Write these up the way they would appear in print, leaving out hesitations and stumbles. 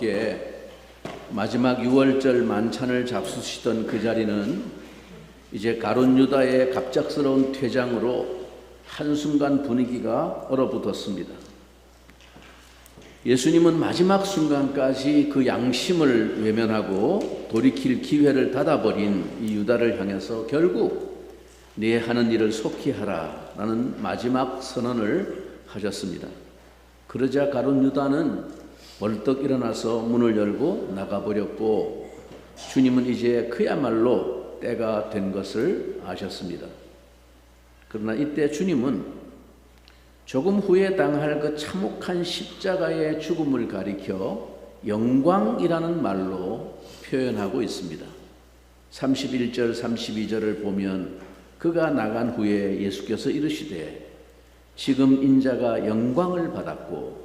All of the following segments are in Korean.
함께 마지막 유월절 만찬을 잡수시던 그 자리는 이제 가룟 유다의 갑작스러운 퇴장으로 한순간 분위기가 얼어붙었습니다. 예수님은 마지막 순간까지 그 양심을 외면하고 돌이킬 기회를 닫아버린 이 유다를 향해서 결국 네 하는 일을 속히 하라 라는 마지막 선언을 하셨습니다. 그러자 가룟 유다는 벌떡 일어나서 문을 열고 나가버렸고, 주님은 이제 그야말로 때가 된 것을 아셨습니다. 그러나 이때 주님은 조금 후에 당할 그 참혹한 십자가의 죽음을 가리켜 영광이라는 말로 표현하고 있습니다. 31절 32절을 보면 그가 나간 후에 예수께서 이르시되 지금 인자가 영광을 받았고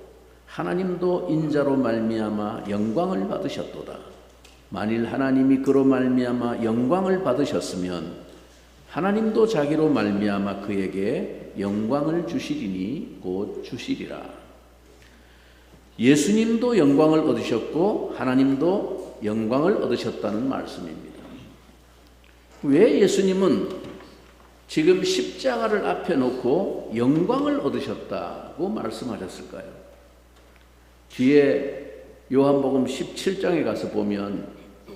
하나님도 인자로 말미암아 영광을 받으셨도다. 만일 하나님이 그로 말미암아 영광을 받으셨으면 하나님도 자기로 말미암아 그에게 영광을 주시리니 곧 주시리라. 예수님도 영광을 얻으셨고 하나님도 영광을 얻으셨다는 말씀입니다. 왜 예수님은 지금 십자가를 앞에 놓고 영광을 얻으셨다고 말씀하셨을까요? 뒤에 요한복음 17장에 가서 보면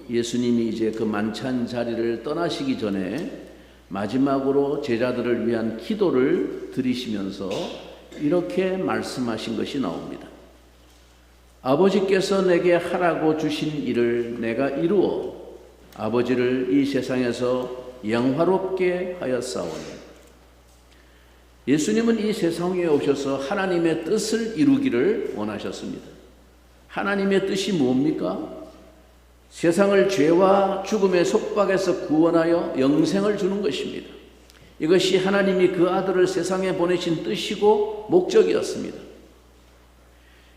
예수님이 이제 그 만찬 자리를 떠나시기 전에 마지막으로 제자들을 위한 기도를 드리시면서 이렇게 말씀하신 것이 나옵니다. 아버지께서 내게 하라고 주신 일을 내가 이루어 아버지를 이 세상에서 영화롭게 하였사오니. 예수님은 이 세상에 오셔서 하나님의 뜻을 이루기를 원하셨습니다. 하나님의 뜻이 뭡니까? 세상을 죄와 죽음의 속박에서 구원하여 영생을 주는 것입니다. 이것이 하나님이 그 아들을 세상에 보내신 뜻이고 목적이었습니다.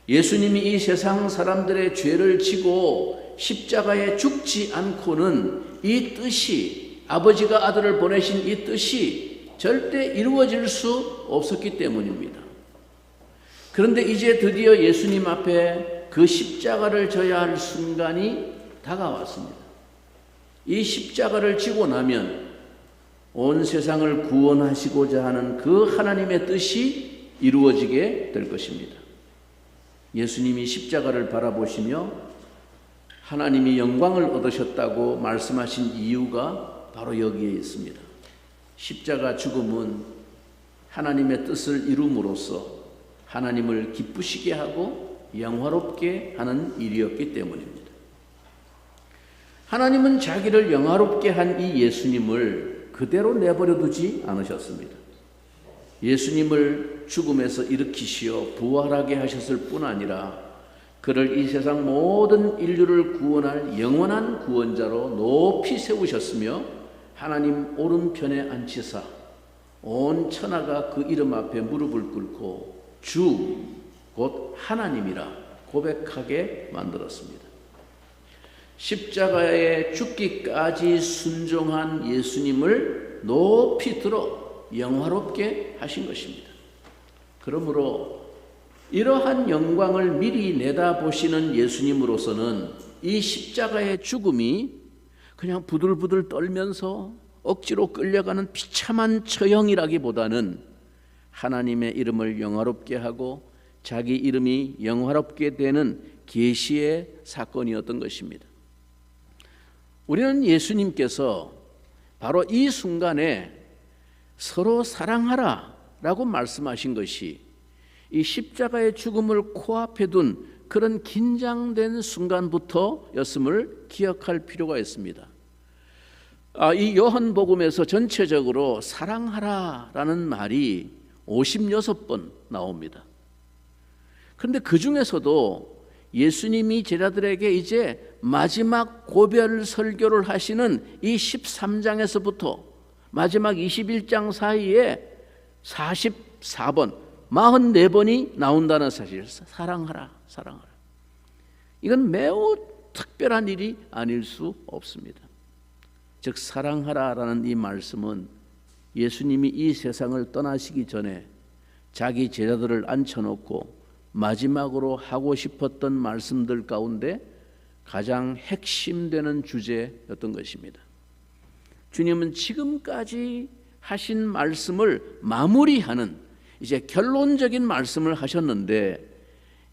예수님이 이 세상 사람들의 죄를 지고 십자가에 죽지 않고는 이 뜻이, 아버지가 아들을 보내신 이 뜻이 절대 이루어질 수 없었기 때문입니다. 그런데 이제 드디어 예수님 앞에 그 십자가를 져야 할 순간이 다가왔습니다. 이 십자가를 지고 나면 온 세상을 구원하시고자 하는 그 하나님의 뜻이 이루어지게 될 것입니다. 예수님이 십자가를 바라보시며 하나님이 영광을 얻으셨다고 말씀하신 이유가 바로 여기에 있습니다. 십자가 죽음은 하나님의 뜻을 이룸으로써 하나님을 기쁘시게 하고 영화롭게 하는 일이었기 때문입니다. 하나님은 자기를 영화롭게 한 이 예수님을 그대로 내버려 두지 않으셨습니다. 예수님을 죽음에서 일으키시어 부활하게 하셨을 뿐 아니라 그를 이 세상 모든 인류를 구원할 영원한 구원자로 높이 세우셨으며 하나님 오른편에 앉히사 온 천하가 그 이름 앞에 무릎을 꿇고 주 곧 하나님이라 고백하게 만들었습니다. 십자가에 죽기까지 순종한 예수님을 높이 들어 영화롭게 하신 것입니다. 그러므로 이러한 영광을 미리 내다보시는 예수님으로서는 이 십자가의 죽음이 그냥 부들부들 떨면서 억지로 끌려가는 비참한 처형이라기보다는 하나님의 이름을 영화롭게 하고 자기 이름이 영화롭게 되는 계시의 사건이었던 것입니다. 우리는 예수님께서 바로 이 순간에 서로 사랑하라 라고 말씀하신 것이 이 십자가의 죽음을 코앞에 둔 그런 긴장된 순간부터였음을 기억할 필요가 있습니다. 이 요한복음에서 전체적으로 사랑하라 라는 말이 56번 나옵니다. 그런데 그 중에서도 예수님이 제자들에게 이제 마지막 고별 설교를 하시는 이 13장에서부터 마지막 21장 사이에 44번, 44번이 나온다는 사실, 사랑하라, 사랑하라. 이건 매우 특별한 일이 아닐 수 없습니다. 즉 사랑하라라는 이 말씀은 예수님이 이 세상을 떠나시기 전에 자기 제자들을 앉혀놓고 마지막으로 하고 싶었던 말씀들 가운데 가장 핵심되는 주제였던 것입니다. 주님은 지금까지 하신 말씀을 마무리하는 이제 결론적인 말씀을 하셨는데,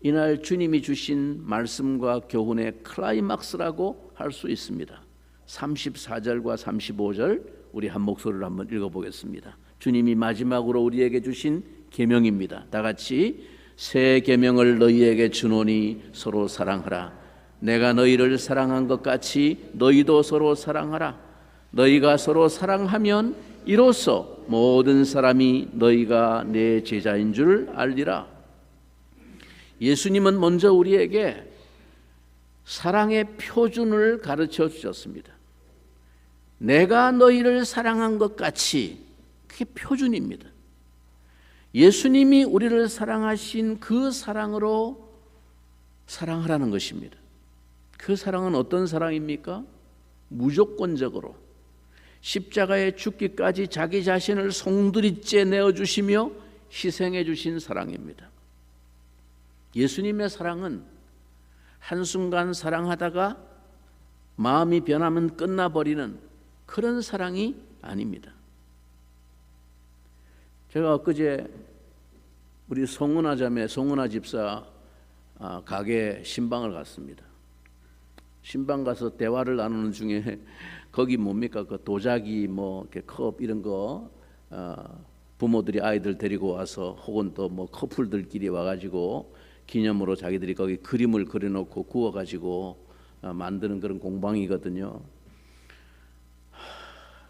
이날 주님이 주신 말씀과 교훈의 클라이막스라고 할 수 있습니다. 34절과 35절 우리 한 목소리로 한번 읽어보겠습니다. 주님이 마지막으로 우리에게 주신 계명입니다. 다 같이 새 계명을 너희에게 주노니 서로 사랑하라. 내가 너희를 사랑한 것 같이 너희도 서로 사랑하라. 너희가 서로 사랑하면 이로써 모든 사람이 너희가 내 제자인 줄 알리라. 예수님은 먼저 우리에게 사랑의 표준을 가르쳐 주셨습니다. 내가 너희를 사랑한 것 같이, 그게 표준입니다. 예수님이 우리를 사랑하신 그 사랑으로 사랑하라는 것입니다. 그 사랑은 어떤 사랑입니까? 무조건적으로 십자가에 죽기까지 자기 자신을 송두리째 내어주시며 희생해 주신 사랑입니다. 예수님의 사랑은 한순간 사랑하다가 마음이 변하면 끝나버리는 그런 사랑이 아닙니다. 제가 엊그제 우리 송은아 자매, 송은아 집사 가게 신방을 갔습니다. 신방 가서 대화를 나누는 중에 거기 뭡니까? 그 도자기 뭐 이렇게 컵 이런 거 부모들이 아이들 데리고 와서 혹은 또 뭐 커플들끼리 와가지고 기념으로 자기들이 거기 그림을 그려놓고 구워가지고 만드는 그런 공방이거든요.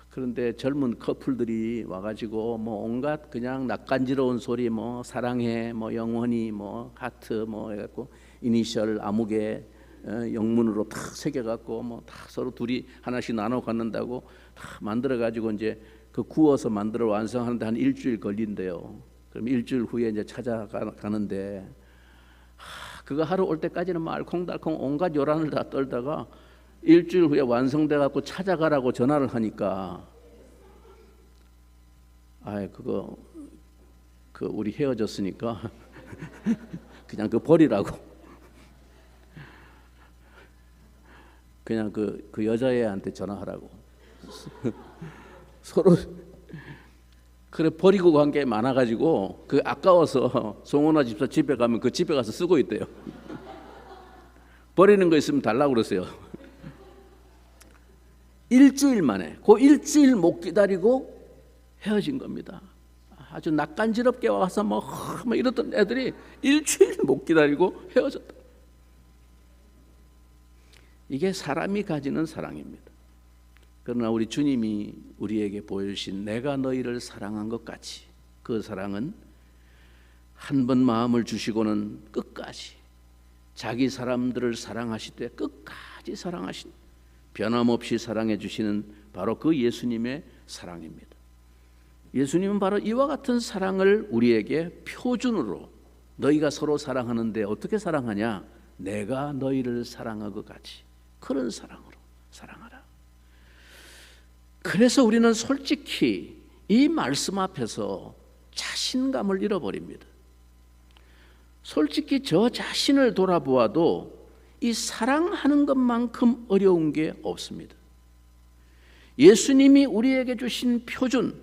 그런데 젊은 커플들이 와가지고 뭐 온갖 그냥 낯간지러운 소리, 뭐 사랑해, 뭐 영원히, 뭐 하트, 뭐 해갖고 이니셜 아무개 영문으로 다 새겨갖고 뭐 다 서로 둘이 하나씩 나눠 갖는다고 다 만들어가지고 이제 그 구워서 만들어 완성하는데 한 일주일 걸린대요. 그럼 일주일 후에 이제 찾아가는데 그거 하러 올 때까지는 뭐 알콩달콩 온갖 요란을 다 떨다가 일주일 후에 완성돼 갖고 찾아가라고 전화를 하니까 그거 우리 헤어졌으니까 그냥 그 버리라고 그냥 그 여자애한테 전화하라고 서로 그래 버리고 간 게 많아가지고 그 아까워서 송은아 집사 집에 가면 그 집에 가서 쓰고 있대요. 버리는 거 있으면 달라고 그러세요. 일주일 만에 그 일주일 못 기다리고 헤어진 겁니다. 아주 낯간지럽게 와서 뭐 이러던 애들이 일주일 못 기다리고 헤어졌다. 이게 사람이 가지는 사랑입니다. 그러나 우리 주님이 우리에게 보여주신 내가 너희를 사랑한 것 같이, 그 사랑은 한 번 마음을 주시고는 끝까지 자기 사람들을 사랑하시되 끝까지 사랑하신, 변함없이 사랑해 주시는 바로 그 예수님의 사랑입니다. 예수님은 바로 이와 같은 사랑을 우리에게 표준으로, 너희가 서로 사랑하는데 어떻게 사랑하냐? 내가 너희를 사랑한 것 같이 그런 사랑으로 사랑하라. 그래서 우리는 솔직히 이 말씀 앞에서 자신감을 잃어버립니다. 솔직히 저 자신을 돌아보아도 이 사랑하는 것만큼 어려운 게 없습니다. 예수님이 우리에게 주신 표준,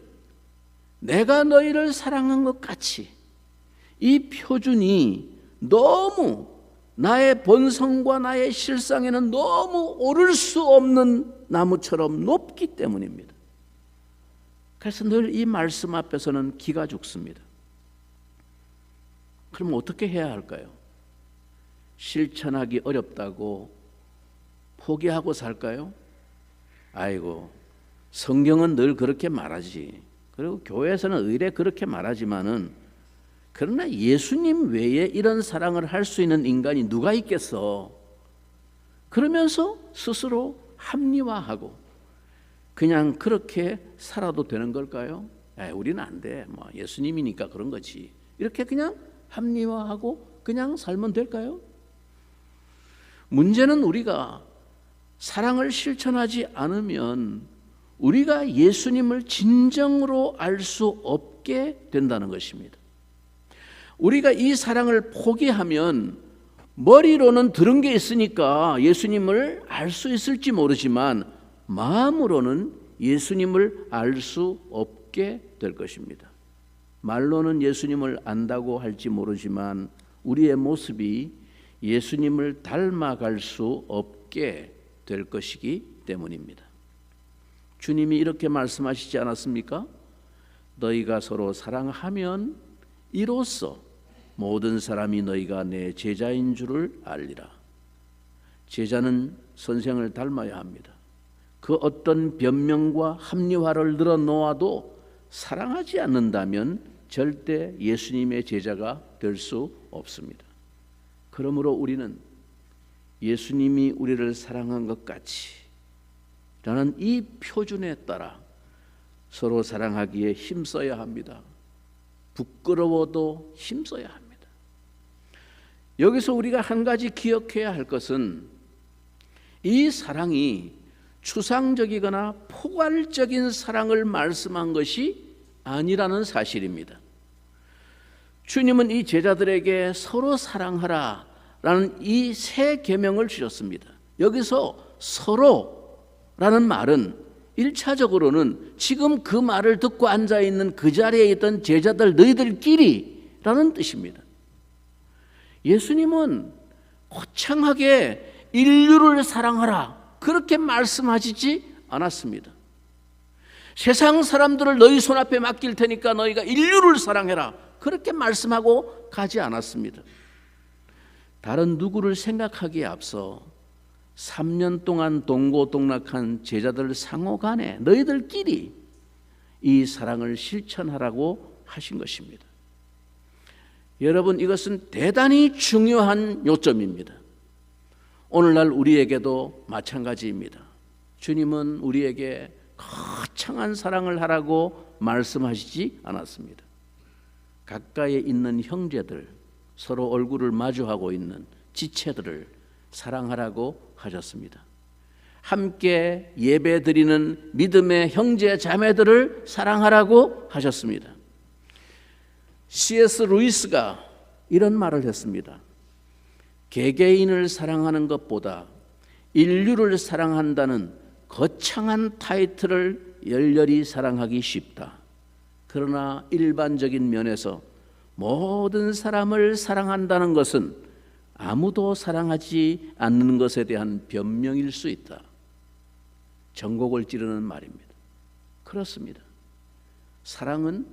내가 너희를 사랑한 것 같이, 이 표준이 너무 나의 본성과 나의 실상에는 너무 오를 수 없는 나무처럼 높기 때문입니다. 그래서 늘 이 말씀 앞에서는 기가 죽습니다. 그럼 어떻게 해야 할까요? 실천하기 어렵다고 포기하고 살까요? 아이고, 성경은 늘 그렇게 말하지. 그리고 교회에서는 의례 그렇게 말하지만은, 그러나 예수님 외에 이런 사랑을 할 수 있는 인간이 누가 있겠어? 그러면서 스스로 합리화하고 그냥 그렇게 살아도 되는 걸까요? 우리는 안 돼. 뭐 예수님이니까 그런 거지. 이렇게 그냥 합리화하고 그냥 살면 될까요? 문제는 우리가 사랑을 실천하지 않으면 우리가 예수님을 진정으로 알 수 없게 된다는 것입니다. 우리가 이 사랑을 포기하면 머리로는 들은 게 있으니까 예수님을 알 수 있을지 모르지만 마음으로는 예수님을 알 수 없게 될 것입니다. 말로는 예수님을 안다고 할지 모르지만 우리의 모습이 예수님을 닮아갈 수 없게 될 것이기 때문입니다. 주님이 이렇게 말씀하시지 않았습니까? 너희가 서로 사랑하면 이로써 모든 사람이 너희가 내 제자인 줄을 알리라. 제자는 선생을 닮아야 합니다. 그 어떤 변명과 합리화를 늘어놓아도 사랑하지 않는다면 절대 예수님의 제자가 될 수 없습니다. 그러므로 우리는 예수님이 우리를 사랑한 것 같이 라는 이 표준에 따라 서로 사랑하기에 힘써야 합니다. 부끄러워도 힘써야 합니다. 여기서 우리가 한 가지 기억해야 할 것은 이 사랑이 추상적이거나 포괄적인 사랑을 말씀한 것이 아니라는 사실입니다. 주님은 이 제자들에게 서로 사랑하라 라는 이 세 계명을 주셨습니다. 여기서 서로라는 말은 1차적으로는 지금 그 말을 듣고 앉아있는 그 자리에 있던 제자들 너희들끼리라는 뜻입니다. 예수님은 거창하게 인류를 사랑하라 그렇게 말씀하시지 않았습니다. 세상 사람들을 너희 손앞에 맡길 테니까 너희가 인류를 사랑해라 그렇게 말씀하고 가지 않았습니다. 다른 누구를 생각하기에 앞서 3년 동안 동고동락한 제자들 상호 간에 너희들끼리 이 사랑을 실천하라고 하신 것입니다. 여러분, 이것은 대단히 중요한 요점입니다. 오늘날 우리에게도 마찬가지입니다. 주님은 우리에게 거창한 사랑을 하라고 말씀하시지 않았습니다. 가까이에 있는 형제들, 서로 얼굴을 마주하고 있는 지체들을 사랑하라고 하셨습니다. 함께 예배드리는 믿음의 형제 자매들을 사랑하라고 하셨습니다. C.S. 루이스가 이런 말을 했습니다. 개개인을 사랑하는 것보다 인류를 사랑한다는 거창한 타이틀을 열렬히 사랑하기 쉽다. 그러나 일반적인 면에서 모든 사람을 사랑한다는 것은 아무도 사랑하지 않는 것에 대한 변명일 수 있다. 전곡을 찌르는 말입니다. 그렇습니다. 사랑은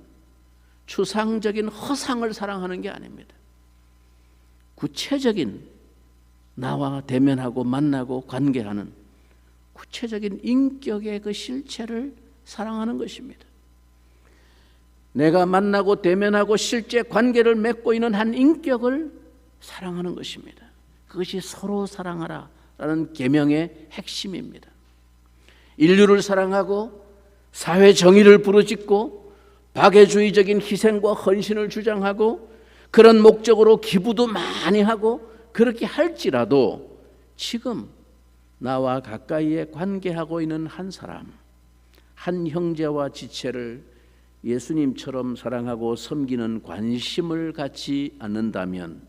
추상적인 허상을 사랑하는 게 아닙니다. 구체적인 나와 대면하고 만나고 관계하는 구체적인 인격의 그 실체를 사랑하는 것입니다. 내가 만나고 대면하고 실제 관계를 맺고 있는 한 인격을 사랑하는 것입니다. 그것이 서로 사랑하라라는 계명의 핵심입니다. 인류를 사랑하고 사회 정의를 부르짖고 박애주의적인 희생과 헌신을 주장하고 그런 목적으로 기부도 많이 하고 그렇게 할지라도 지금 나와 가까이에 관계하고 있는 한 사람, 한 형제와 지체를 예수님처럼 사랑하고 섬기는 관심을 갖지 않는다면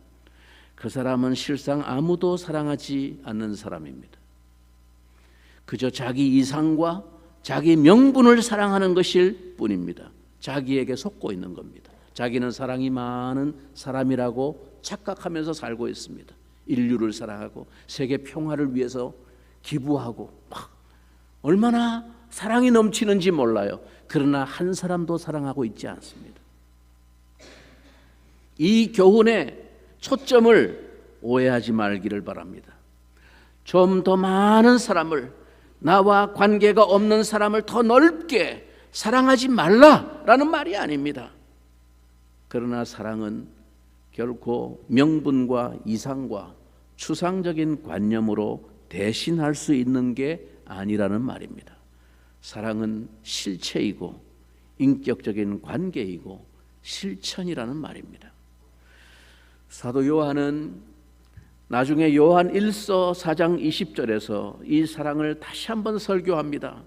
그 사람은 실상 아무도 사랑하지 않는 사람입니다. 그저 자기 이상과 자기 명분을 사랑하는 것일 뿐입니다. 자기에게 속고 있는 겁니다. 자기는 사랑이 많은 사람이라고 착각하면서 살고 있습니다. 인류를 사랑하고 세계 평화를 위해서 기부하고 얼마나 사랑이 넘치는지 몰라요. 그러나 한 사람도 사랑하고 있지 않습니다. 이 교훈의 초점을 오해하지 말기를 바랍니다. 좀 더 많은 사람을, 나와 관계가 없는 사람을 더 넓게 사랑하지 말라라는 말이 아닙니다. 그러나 사랑은 결코 명분과 이상과 추상적인 관념으로 대신할 수 있는 게 아니라는 말입니다. 사랑은 실체이고 인격적인 관계이고 실천이라는 말입니다. 사도 요한은 나중에 요한 1서 4장 20절에서 이 사랑을 다시 한번 설교합니다.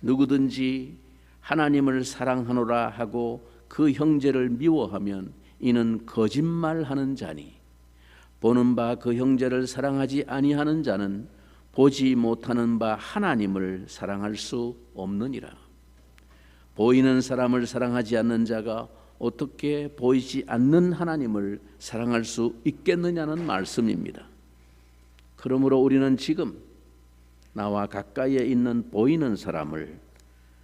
누구든지 하나님을 사랑하노라 하고 그 형제를 미워하면 이는 거짓말하는 자니 보는 바 그 형제를 사랑하지 아니하는 자는 보지 못하는 바 하나님을 사랑할 수 없느니라. 보이는 사람을 사랑하지 않는 자가 어떻게 보이지 않는 하나님을 사랑할 수 있겠느냐는 말씀입니다. 그러므로 우리는 지금 나와 가까이에 있는 보이는 사람을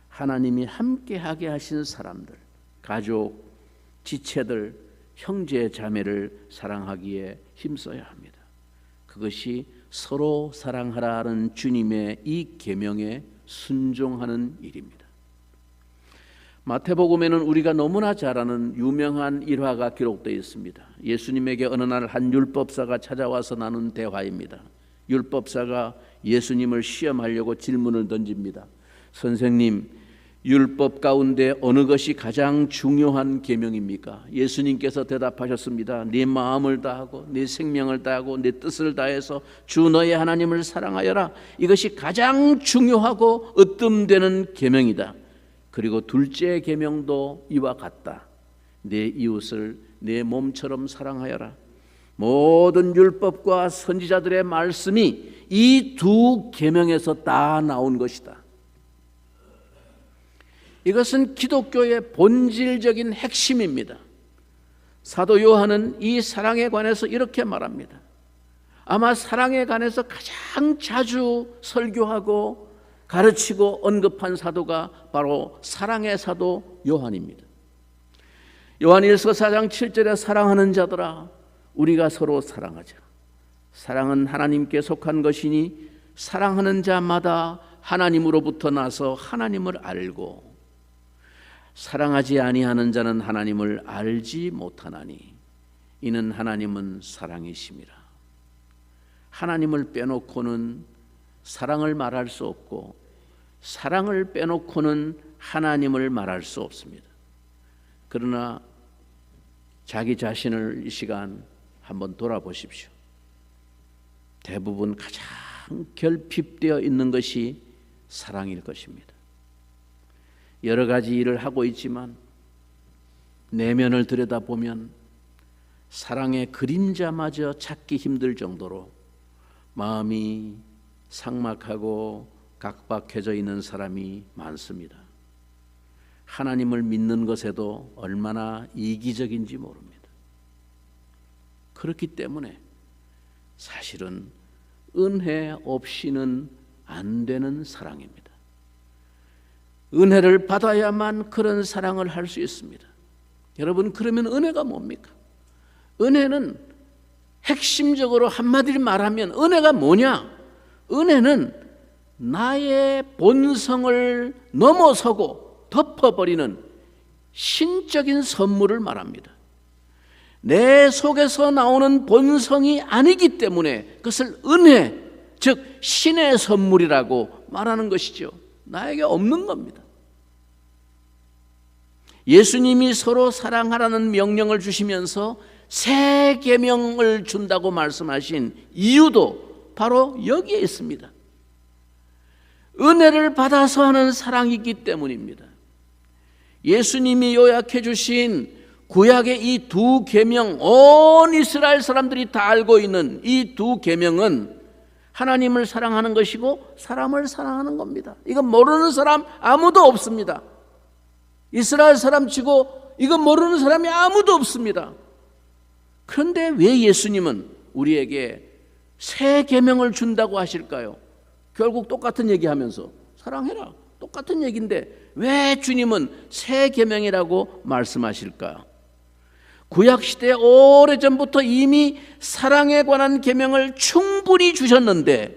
하나님이 함께하게 하신 사람들, 가족, 지체들, 형제 자매를 사랑하기에 힘써야 합니다. 그것이 서로 사랑하라는 주님의 이 계명에 순종하는 일입니다. 마태복음에는 우리가 너무나 잘 아는 유명한 일화가 기록되어 있습니다. 예수님에게 어느 날 한 율법사가 찾아와서 나눈 대화입니다. 율법사가 예수님을 시험하려고 질문을 던집니다. 선생님, 율법 가운데 어느 것이 가장 중요한 계명입니까? 예수님께서 대답하셨습니다. 네 마음을 다하고 네 생명을 다하고 네 뜻을 다해서 주 너의 하나님을 사랑하여라. 이것이 가장 중요하고 으뜸되는 계명이다. 그리고 둘째 계명도 이와 같다. 내 이웃을 내 몸처럼 사랑하여라. 모든 율법과 선지자들의 말씀이 이 두 계명에서 다 나온 것이다. 이것은 기독교의 본질적인 핵심입니다. 사도 요한은 이 사랑에 관해서 이렇게 말합니다. 아마 사랑에 관해서 가장 자주 설교하고 가르치고 언급한 사도가 바로 사랑의 사도 요한입니다. 요한일서 4장 7절에 사랑하는 자들아 우리가 서로 사랑하자. 사랑은 하나님께 속한 것이니 사랑하는 자마다 하나님으로부터 나서 하나님을 알고 사랑하지 아니하는 자는 하나님을 알지 못하나니 이는 하나님은 사랑이심이라. 하나님을 빼놓고는 사랑을 말할 수 없고 사랑을 빼놓고는 하나님을 말할 수 없습니다. 그러나 자기 자신을 이 시간 한번 돌아보십시오. 대부분 가장 결핍되어 있는 것이 사랑일 것입니다. 여러 가지 일을 하고 있지만 내면을 들여다보면 사랑의 그림자마저 찾기 힘들 정도로 마음이 삭막하고 각박해져 있는 사람이 많습니다. 하나님을 믿는 것에도 얼마나 이기적인지 모릅니다. 그렇기 때문에 사실은 은혜 없이는 안 되는 사랑입니다. 은혜를 받아야만 그런 사랑을 할 수 있습니다. 여러분, 그러면 은혜가 뭡니까? 은혜는 핵심적으로 한마디로 말하면 은혜가 뭐냐? 은혜는 나의 본성을 넘어서고 덮어버리는 신적인 선물을 말합니다. 내 속에서 나오는 본성이 아니기 때문에 그것을 은혜, 즉 신의 선물이라고 말하는 것이죠. 나에게 없는 겁니다. 예수님이 서로 사랑하라는 명령을 주시면서 새 계명을 준다고 말씀하신 이유도 바로 여기에 있습니다. 은혜를 받아서 하는 사랑이기 때문입니다. 예수님이 요약해 주신 구약의 이 두 계명, 온 이스라엘 사람들이 다 알고 있는 이 두 계명은 하나님을 사랑하는 것이고 사람을 사랑하는 겁니다. 이건 모르는 사람 아무도 없습니다. 이스라엘 사람 치고 이건 모르는 사람이 아무도 없습니다. 그런데 왜 예수님은 우리에게 새 계명을 준다고 하실까요? 결국 똑같은 얘기하면서 사랑해라, 똑같은 얘기인데 왜 주님은 새 계명이라고 말씀하실까요? 구약시대 오래전부터 이미 사랑에 관한 계명을 충분히 주셨는데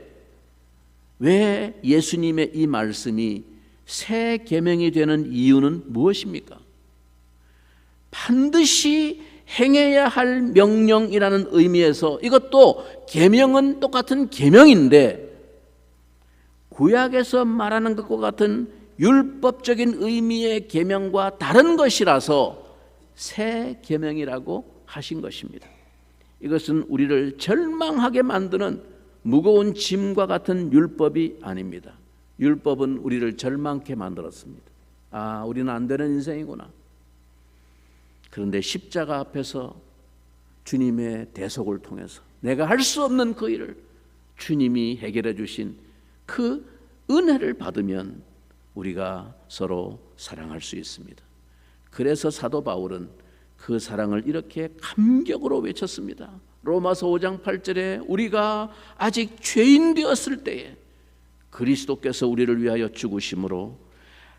왜 예수님의 이 말씀이 새 계명이 되는 이유는 무엇입니까? 반드시 행해야 할 명령이라는 의미에서 이것도 계명은 똑같은 계명인데 구약에서 말하는 것과 같은 율법적인 의미의 계명과 다른 것이라서 새 계명이라고 하신 것입니다. 이것은 우리를 절망하게 만드는 무거운 짐과 같은 율법이 아닙니다. 율법은 우리를 절망케 만들었습니다. 아, 우리는 안 되는 인생이구나. 그런데 십자가 앞에서 주님의 대속을 통해서 내가 할 수 없는 그 일을 주님이 해결해 주신 그 은혜를 받으면 우리가 서로 사랑할 수 있습니다. 그래서 사도 바울은 그 사랑을 이렇게 감격으로 외쳤습니다. 로마서 5장 8절에 우리가 아직 죄인 되었을 때에 그리스도께서 우리를 위하여 죽으심으로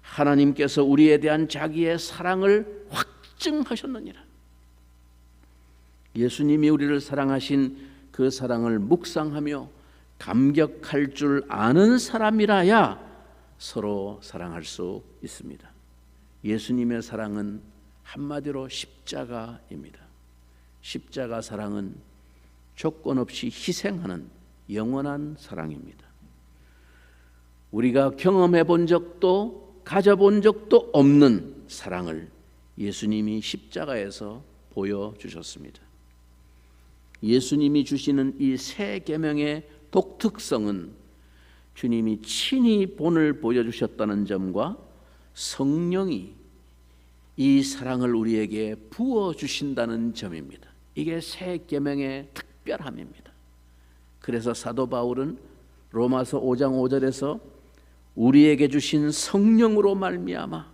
하나님께서 우리에 대한 자기의 사랑을 확증하셨느니라. 예수님이 우리를 사랑하신 그 사랑을 묵상하며 감격할 줄 아는 사람이라야 서로 사랑할 수 있습니다. 예수님의 사랑은 한마디로 십자가입니다. 십자가 사랑은 조건 없이 희생하는 영원한 사랑입니다. 우리가 경험해 본 적도 가져본 적도 없는 사랑을 예수님이 십자가에서 보여주셨습니다. 예수님이 주시는 이 새 계명의 독특성은 주님이 친히 본을 보여주셨다는 점과 성령이 이 사랑을 우리에게 부어주신다는 점입니다. 이게 새 계명의 특별함입니다. 그래서 사도 바울은 로마서 5장 5절에서 우리에게 주신 성령으로 말미암아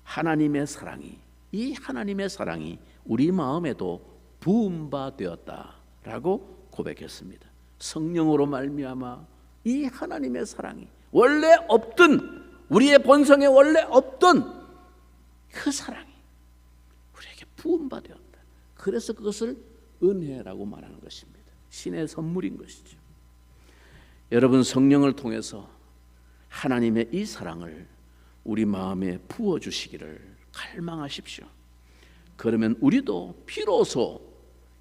하나님의 사랑이, 이 하나님의 사랑이 우리 마음에도 부은 바 되었다라고 고백했습니다. 성령으로 말미암아 이 하나님의 사랑이 원래 없던, 우리의 본성에 원래 없던 그 사랑이 우리에게 부은 바 되었다. 그래서 그것을 은혜라고 말하는 것입니다. 신의 선물인 것이죠. 여러분, 성령을 통해서 하나님의 이 사랑을 우리 마음에 부어주시기를 갈망하십시오. 그러면 우리도 비로소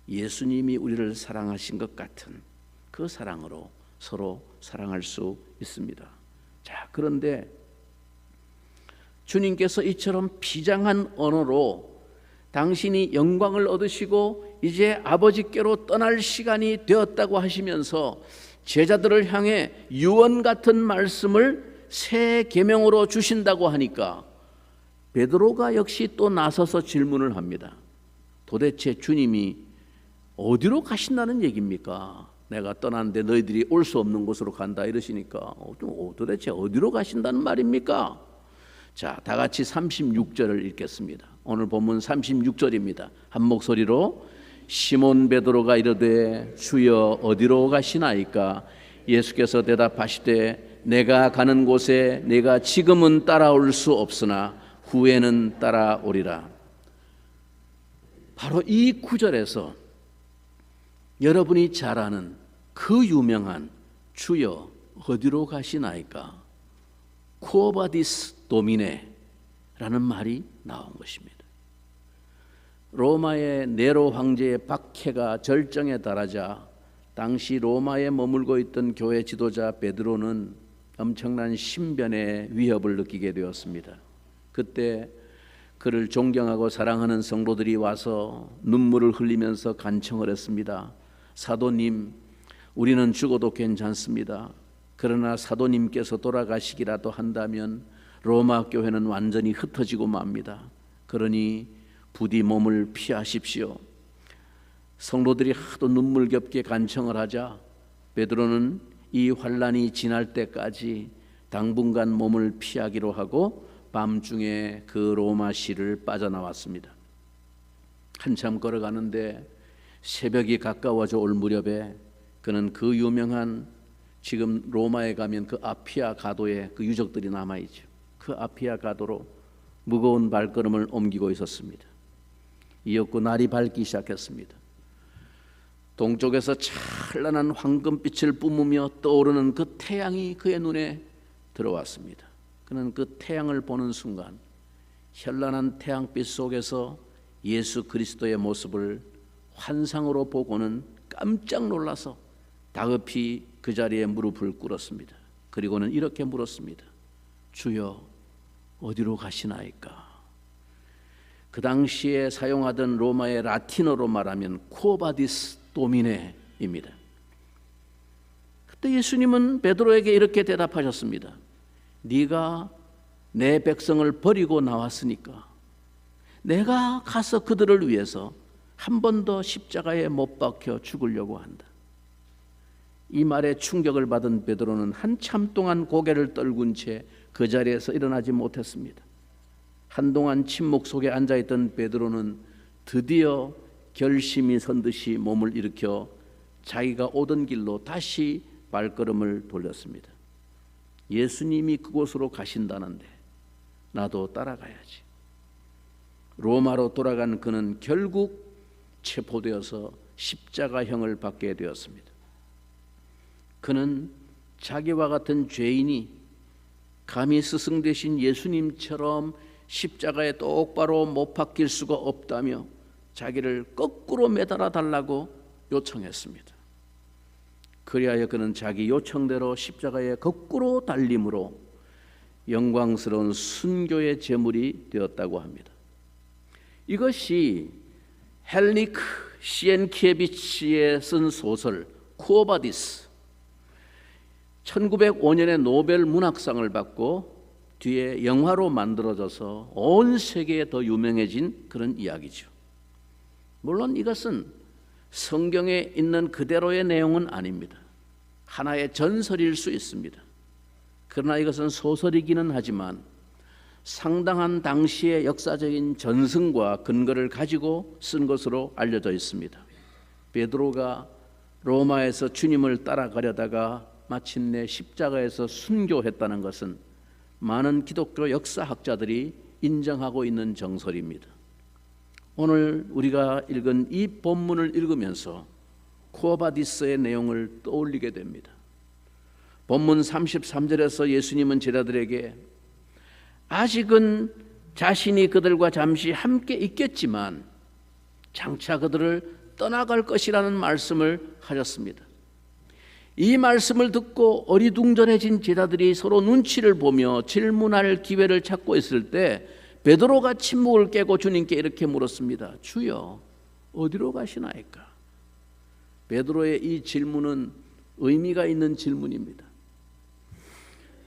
예수님이 우리를 사랑하신 것 같은 그 사랑으로 서로 사랑할 수 있습니다. 자, 그런데 주님께서 이처럼 비장한 언어로 당신이 영광을 얻으시고 이제 아버지께로 떠날 시간이 되었다고 하시면서 제자들을 향해 유언 같은 말씀을 새 계명으로 주신다고 하니까 베드로가 역시 또 나서서 질문을 합니다. 도대체 주님이 어디로 가신다는 얘기입니까? 내가 떠났는데 너희들이 올 수 없는 곳으로 간다 이러시니까 도대체 어디로 가신다는 말입니까? 자, 다 같이 36절을 읽겠습니다. 오늘 본문 36절입니다. 한 목소리로 시몬 베드로가 이르되 주여 어디로 가시나이까? 예수께서 대답하시되 내가 가는 곳에 내가 지금은 따라올 수 없으나 후에는 따라오리라. 바로 이 구절에서 여러분이 잘 아는 그 유명한 주여 어디로 가시나이까? 쿠오바디스 도미네라는 말이 나온 것입니다. 로마의 네로 황제의 박해가 절정에 달하자 당시 로마에 머물고 있던 교회 지도자 베드로는 엄청난 신변의 위협을 느끼게 되었습니다. 그때 그를 존경하고 사랑하는 성도들이 와서 눈물을 흘리면서 간청을 했습니다. 사도님, 우리는 죽어도 괜찮습니다. 그러나 사도님께서 돌아가시기라도 한다면 로마 교회는 완전히 흩어지고 맙니다. 그러니 부디 몸을 피하십시오. 성도들이 하도 눈물겹게 간청을 하자 베드로는 이 환란이 지날 때까지 당분간 몸을 피하기로 하고 밤중에 그 로마시를 빠져나왔습니다. 한참 걸어가는데 새벽이 가까워져 올 무렵에 그는 그 유명한, 지금 로마에 가면 그 아피아 가도에 그 유적들이 남아있죠. 그 아피아 가도로 무거운 발걸음을 옮기고 있었습니다. 이었고 날이 밝기 시작했습니다. 동쪽에서 찬란한 황금빛을 뿜으며 떠오르는 그 태양이 그의 눈에 들어왔습니다. 그는 그 태양을 보는 순간 현란한 태양빛 속에서 예수 그리스도의 모습을 환상으로 보고는 깜짝 놀라서 다급히 그 자리에 무릎을 꿇었습니다. 그리고는 이렇게 물었습니다. 주여 어디로 가시나이까? 그 당시에 사용하던 로마의 라틴어로 말하면 쿠오바디스 도미네입니다. 그때 예수님은 베드로에게 이렇게 대답하셨습니다. 네가 내 백성을 버리고 나왔으니까, 내가 가서 그들을 위해서 한 번 더 십자가에 못 박혀 죽으려고 한다. 이 말에 충격을 받은 베드로는 한참 동안 고개를 떨군 채 그 자리에서 일어나지 못했습니다. 한동안 침묵 속에 앉아있던 베드로는 드디어 결심이 선 듯이 몸을 일으켜 자기가 오던 길로 다시 발걸음을 돌렸습니다. 예수님이 그곳으로 가신다는데 나도 따라가야지. 로마로 돌아간 그는 결국 체포되어서 십자가형을 받게 되었습니다. 그는 자기와 같은 죄인이 감히 스승 되신 예수님처럼 십자가에 똑바로 못 박힐 수가 없다며 자기를 거꾸로 매달아 달라고 요청했습니다. 그리하여 그는 자기 요청대로 십자가에 거꾸로 달림으로 영광스러운 순교의 제물이 되었다고 합니다. 이것이 헬리크 시엔키에비치의 쓴 소설 쿠오바디스, 1905년에 노벨 문학상을 받고 뒤에 영화로 만들어져서 온 세계에 더 유명해진 그런 이야기죠. 물론 이것은 성경에 있는 그대로의 내용은 아닙니다. 하나의 전설일 수 있습니다. 그러나 이것은 소설이기는 하지만 상당한 당시의 역사적인 전승과 근거를 가지고 쓴 것으로 알려져 있습니다. 베드로가 로마에서 주님을 따라가려다가 마침내 십자가에서 순교했다는 것은 많은 기독교 역사학자들이 인정하고 있는 정설입니다. 오늘 우리가 읽은 이 본문을 읽으면서 쿠오바디스의 내용을 떠올리게 됩니다. 본문 33절에서 예수님은 제자들에게 아직은 자신이 그들과 잠시 함께 있겠지만 장차 그들을 떠나갈 것이라는 말씀을 하셨습니다. 이 말씀을 듣고 어리둥절해진 제자들이 서로 눈치를 보며 질문할 기회를 찾고 있을 때 베드로가 침묵을 깨고 주님께 이렇게 물었습니다. 주여, 어디로 가시나이까? 베드로의 이 질문은 의미가 있는 질문입니다.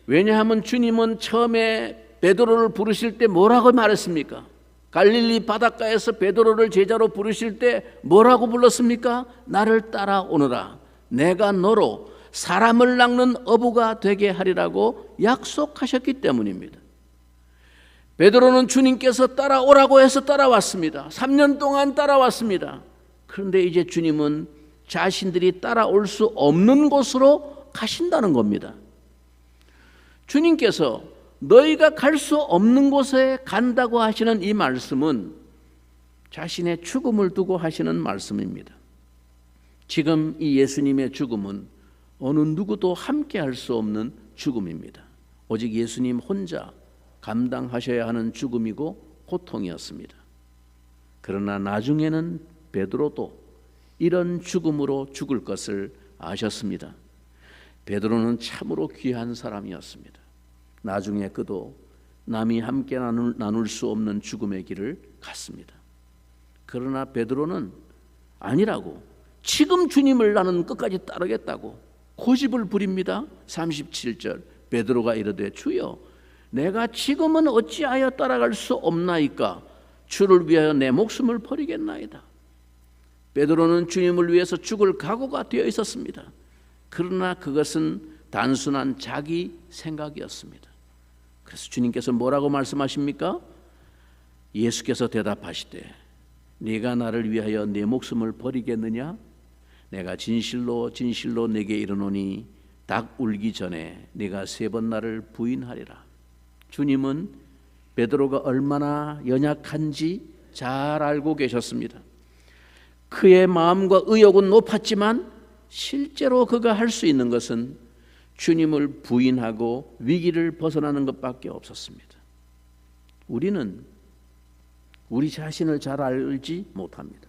왜냐하면 주님은 처음에 베드로를 부르실 때 뭐라고 말했습니까? 갈릴리 바닷가에서 베드로를 제자로 부르실 때 뭐라고 불렀습니까? 나를 따라오너라. 내가 너로 사람을 낚는 어부가 되게 하리라고 약속하셨기 때문입니다. 베드로는 주님께서 따라오라고 해서 따라왔습니다. 3년 동안 따라왔습니다. 그런데 이제 주님은 자신들이 따라올 수 없는 곳으로 가신다는 겁니다. 주님께서 너희가 갈 수 없는 곳에 간다고 하시는 이 말씀은 자신의 죽음을 두고 하시는 말씀입니다. 지금 이 예수님의 죽음은 어느 누구도 함께 할 수 없는 죽음입니다. 오직 예수님 혼자 감당하셔야 하는 죽음이고 고통이었습니다. 그러나 나중에는 베드로도 이런 죽음으로 죽을 것을 아셨습니다. 베드로는 참으로 귀한 사람이었습니다. 나중에 그도 남이 함께 나눌 수 없는 죽음의 길을 갔습니다. 그러나 베드로는 아니라고, 지금 주님을 나는 끝까지 따르겠다고 고집을 부립니다. 37절 베드로가 이르되 주여, 내가 지금은 어찌하여 따라갈 수 없나이까? 주를 위하여 내 목숨을 버리겠나이다. 베드로는 주님을 위해서 죽을 각오가 되어 있었습니다. 그러나 그것은 단순한 자기 생각이었습니다. 그래서 주님께서 뭐라고 말씀하십니까? 예수께서 대답하시되 네가 나를 위하여 내 목숨을 버리겠느냐? 내가 진실로 진실로 네게 이르노니 닭 울기 전에 네가 3번 나를 부인하리라. 주님은 베드로가 얼마나 연약한지 잘 알고 계셨습니다. 그의 마음과 의욕은 높았지만 실제로 그가 할 수 있는 것은 주님을 부인하고 위기를 벗어나는 것밖에 없었습니다. 우리는 우리 자신을 잘 알지 못합니다.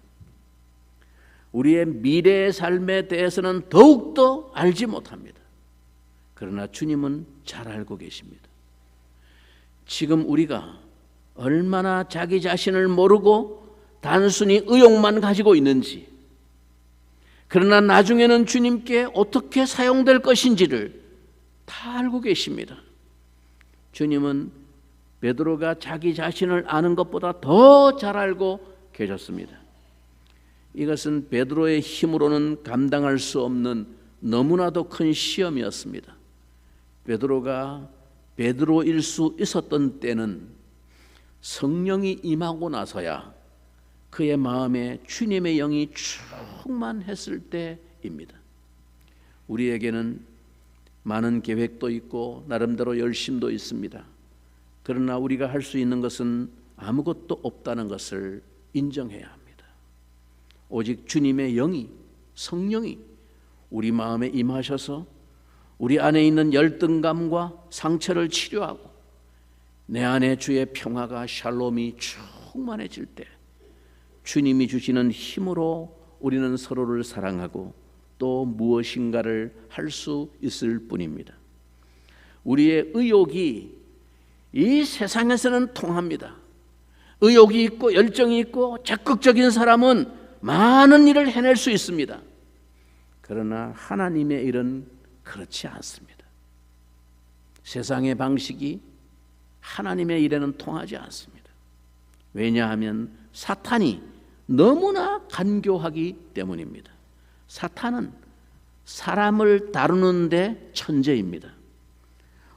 우리의 미래의 삶에 대해서는 더욱더 알지 못합니다. 그러나 주님은 잘 알고 계십니다. 지금 우리가 얼마나 자기 자신을 모르고 단순히 의욕만 가지고 있는지, 그러나 나중에는 주님께 어떻게 사용될 것인지를 다 알고 계십니다. 주님은 베드로가 자기 자신을 아는 것보다 더 잘 알고 계셨습니다. 이것은 베드로의 힘으로는 감당할 수 없는 너무나도 큰 시험이었습니다. 베드로가 베드로일 수 있었던 때는 성령이 임하고 나서야 그의 마음에 주님의 영이 충만했을 때입니다. 우리에게는 많은 계획도 있고 나름대로 열심도 있습니다. 그러나 우리가 할 수 있는 것은 아무것도 없다는 것을 인정해야 합니다. 오직 주님의 영이, 성령이 우리 마음에 임하셔서 우리 안에 있는 열등감과 상처를 치료하고 내 안에 주의 평화가, 샬롬이 충만해질 때 주님이 주시는 힘으로 우리는 서로를 사랑하고 또 무엇인가를 할 수 있을 뿐입니다. 우리의 의욕이 이 세상에서는 통합니다. 의욕이 있고 열정이 있고 적극적인 사람은 많은 일을 해낼 수 있습니다. 그러나 하나님의 일은 그렇지 않습니다. 세상의 방식이 하나님의 일에는 통하지 않습니다. 왜냐하면 사탄이 너무나 간교하기 때문입니다. 사탄은 사람을 다루는데 천재입니다.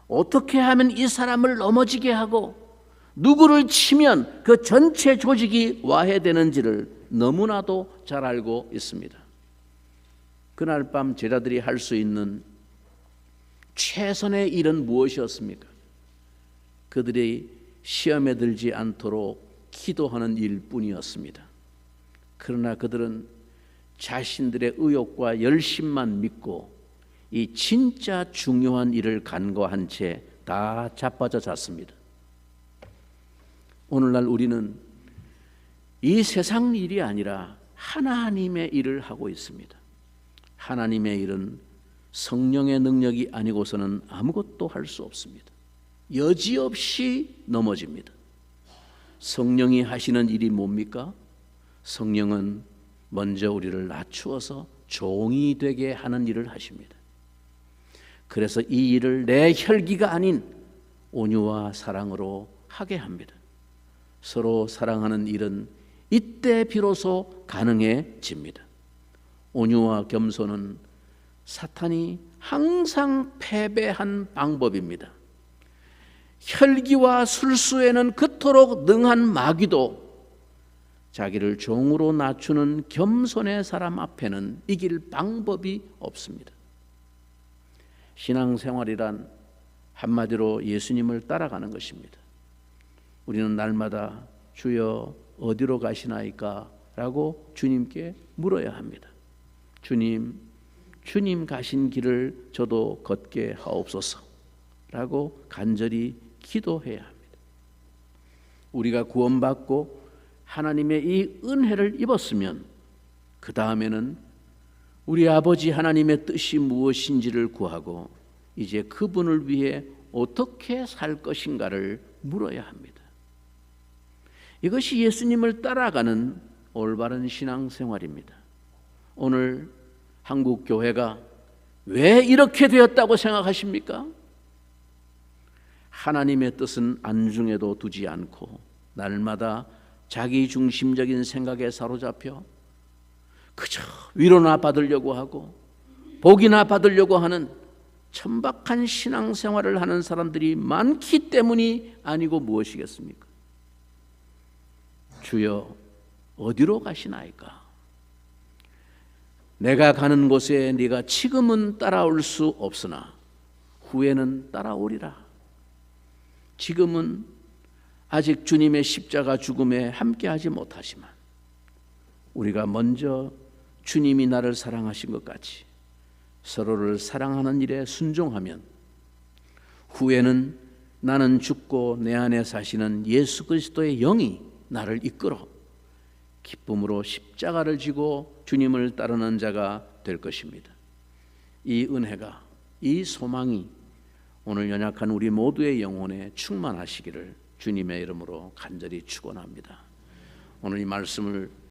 어떻게 하면 이 사람을 넘어지게 하고 누구를 치면 그 전체 조직이 와해되는지를 너무나도 잘 알고 있습니다. 그날 밤 제자들이 할 수 있는 최선의 일은 무엇이었습니까? 그들이 시험에 들지 않도록 기도하는 일뿐이었습니다. 그러나 그들은 자신들의 의욕과 열심만 믿고 이 진짜 중요한 일을 간과한 채 다 자빠져 잤습니다. 오늘날 우리는 이 세상 일이 아니라 하나님의 일을 하고 있습니다. 하나님의 일은 성령의 능력이 아니고서는 아무것도 할 수 없습니다. 여지없이 넘어집니다. 성령이 하시는 일이 뭡니까? 성령은 먼저 우리를 낮추어서 종이 되게 하는 일을 하십니다. 그래서 이 일을 내 혈기가 아닌 온유와 사랑으로 하게 합니다. 서로 사랑하는 일은 이때 비로소 가능해집니다. 온유와 겸손은 사탄이 항상 패배한 방법입니다. 혈기와 술수에는 그토록 능한 마귀도 자기를 종으로 낮추는 겸손의 사람 앞에는 이길 방법이 없습니다. 신앙생활이란 한마디로 예수님을 따라가는 것입니다. 우리는 날마다 주여 어디로 가시나이까? 라고 주님께 물어야 합니다. 주님 가신 길을 저도 걷게 하옵소서 라고 간절히 기도해야 합니다. 우리가 구원받고 하나님의 이 은혜를 입었으면 그 다음에는 우리 아버지 하나님의 뜻이 무엇인지를 구하고 이제 그분을 위해 어떻게 살 것인가를 물어야 합니다. 이것이 예수님을 따라가는 올바른 신앙생활입니다. 오늘 한국 교회가 왜 이렇게 되었다고 생각하십니까? 하나님의 뜻은 안중에도 두지 않고 날마다 자기 중심적인 생각에 사로잡혀 그저 위로나 받으려고 하고 복이나 받으려고 하는 천박한 신앙생활을 하는 사람들이 많기 때문이 아니고 무엇이겠습니까? 주여 어디로 가시나이까? 내가 가는 곳에 네가 지금은 따라올 수 없으나 후에는 따라오리라. 지금은 아직 주님의 십자가 죽음에 함께하지 못하지만 우리가 먼저 주님이 나를 사랑하신 것 같이 서로를 사랑하는 일에 순종하면 후에는 나는 죽고 내 안에 사시는 예수 그리스도의 영이 나를 이끌어 기쁨으로 십자가를 지고 주님을 따르는 자가 될 것입니다. 이 은혜가, 이 소망이 오늘 연약한 우리 모두의 영혼에 충만하시기를 주님의 이름으로 간절히 축원합니다. 오늘 이 말씀을